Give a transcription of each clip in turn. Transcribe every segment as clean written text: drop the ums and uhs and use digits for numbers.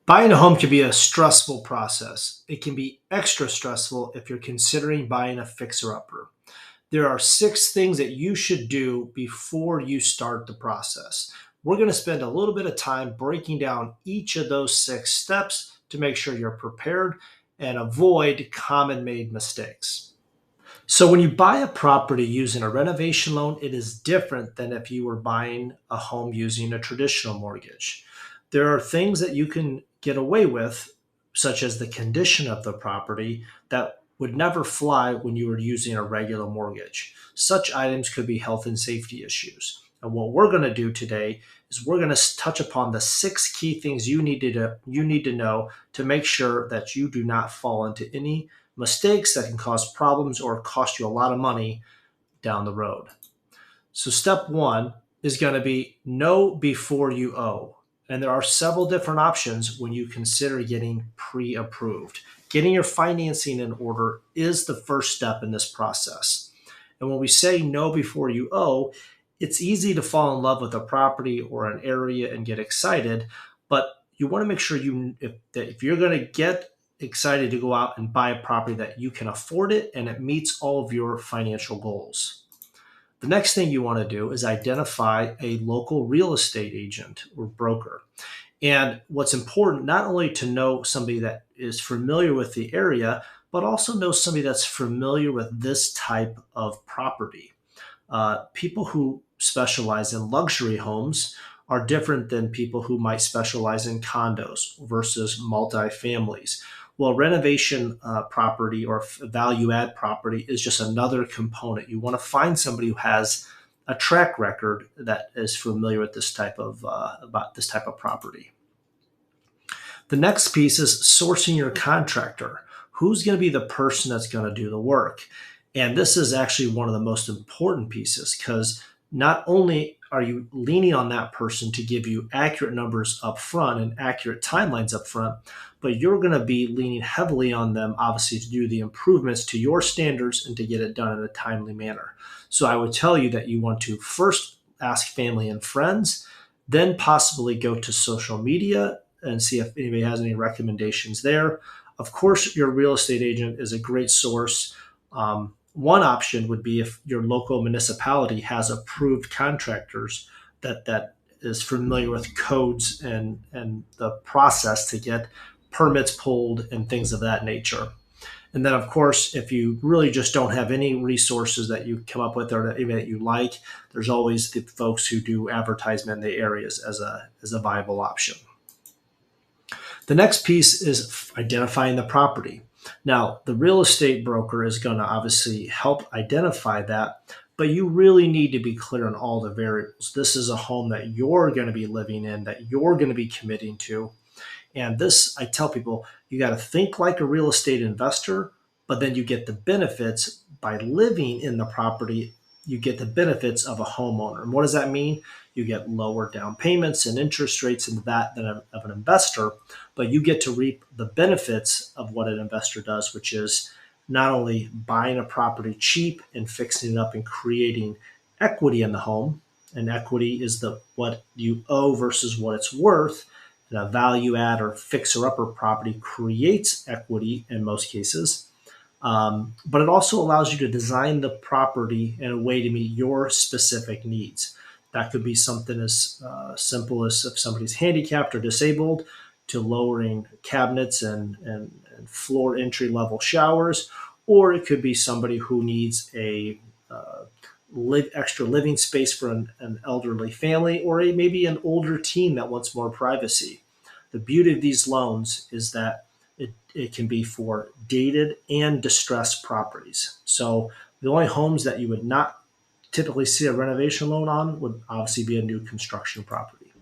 Buying a home can be a stressful process. It can be extra stressful if you're considering buying a fixer upper. There are 6 things that you should do before you start the process. We're going to spend a little bit of time breaking down each of those 6 steps to make sure you're prepared and avoid common made mistakes. So, when you buy a property using a renovation loan, it is different than if you were buying a home using a traditional mortgage. There are things that you can get away with, such as the condition of the property, that would never fly when you were using a regular mortgage. Such items could be health and safety issues. And what we're going to do today is we're going to touch upon the 6 key things you need to know to make sure that you do not fall into any mistakes that can cause problems or cost you a lot of money down the road. So, step one is going to be know before you owe. And there are several different options when you consider getting pre approved. Getting your financing in order is the first step in this process. And when we say know before you owe, it's easy to fall in love with a property or an area and get excited, but you want to make sure if you're going to get excited to go out and buy a property that you can afford it and it meets all of your financial goals. The next thing you want to do is identify a local real estate agent or broker. And what's important, not only to know somebody that is familiar with the area, but also know somebody that's familiar with this type of property. People who specialize in luxury homes are different than people who might specialize in condos versus multifamilies. Well, renovation property or value add property is just another component. You want to find somebody who has a track record that is familiar with this type of about this type of property. The next piece is sourcing your contractor. Who's going to be the person that's going to do the work? And this is actually one of the most important pieces because not only are you leaning on that person to give you accurate numbers up front and accurate timelines up front, but you're going to be leaning heavily on them, obviously, to do the improvements to your standards and to get it done in a timely manner. So I would tell you that you want to first ask family and friends, then possibly go to social media and see if anybody has any recommendations there. Of course, your real estate agent is a great source. One option would be if your local municipality has approved contractors that is familiar with codes and the process to get permits pulled and things of that nature. And then, of course, if you really just don't have any resources that you come up with or that you like, there's always the folks who do advertisement in the areas as a viable option. The next piece is identifying the property. Now, the real estate broker is going to obviously help identify that, but you really need to be clear on all the variables. This is a home that you're going to be living in, that you're going to be committing to. And this, I tell people, you got to think like a real estate investor, but then you get the benefits by living in the property. You get the benefits of a homeowner. And what does that mean? You get lower down payments and interest rates and that than of an investor, but you get to reap the benefits of what an investor does, which is not only buying a property cheap and fixing it up and creating equity in the home. And equity is the what you owe versus what it's worth. And a value add or fixer upper property creates equity in most cases. But it also allows you to design the property in a way to meet your specific needs. That could be something as simple as if somebody's handicapped or disabled, to lowering cabinets and floor entry level showers, or it could be somebody who needs a extra living space for an elderly family, or maybe an older teen that wants more privacy. The beauty of these loans is that it can be for dated and distressed properties. So the only homes that you would not typically see a renovation loan on would obviously be a new construction property.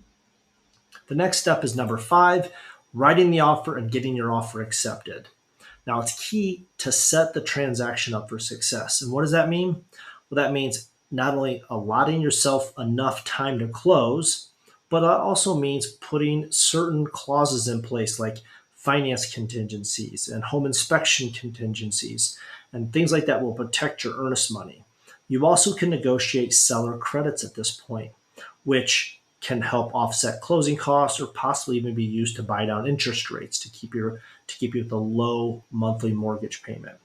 The next step is number 5, writing the offer and getting your offer accepted. Now, it's key to set the transaction up for success. And what does that mean? Well, that means not only allotting yourself enough time to close, but it also means putting certain clauses in place like finance contingencies and home inspection contingencies and things like that will protect your earnest money. You also can negotiate seller credits at this point, which can help offset closing costs or possibly even be used to buy down interest rates to keep you with a low monthly mortgage payment.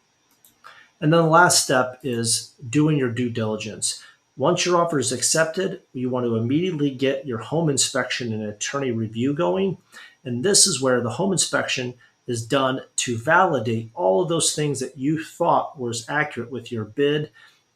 And then the last step is doing your due diligence. Once your offer is accepted, you want to immediately get your home inspection and attorney review going. And this is where the home inspection is done to validate all of those things that you thought was accurate with your bid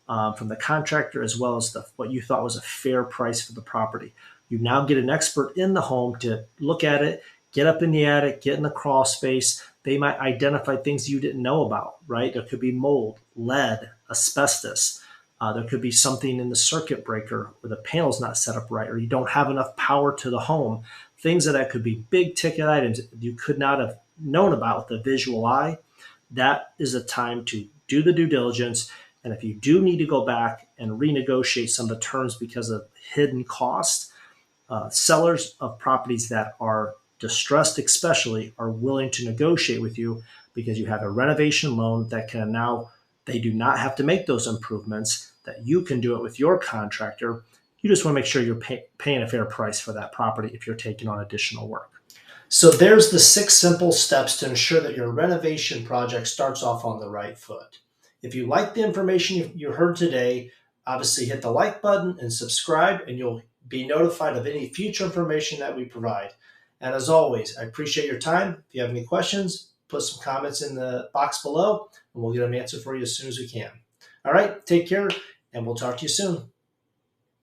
from the contractor, as well as what you thought was a fair price for the property. You now get an expert in the home to look at it, get up in the attic, get in the crawl space. They might identify things you didn't know about, right? There could be mold, lead, asbestos. There could be something in the circuit breaker where the panel's not set up right, or you don't have enough power to the home. Things that could be big ticket items you could not have known about with the visual eye. That is a time to do the due diligence. And if you do need to go back and renegotiate some of the terms because of hidden costs, sellers of properties that are distressed, especially, are willing to negotiate with you because you have a renovation loan that can now, they do not have to make those improvements, that you can do it with your contractor. You just want to make sure you're paying a fair price for that property if you're taking on additional work. So there's the 6 simple steps to ensure that your renovation project starts off on the right foot. If you like the information you heard today, obviously hit the like button and subscribe, and you'll be notified of any future information that we provide. And as always, I appreciate your time. If you have any questions, put some comments in the box below, and we'll get them answered for you as soon as we can. All right, take care, and we'll talk to you soon.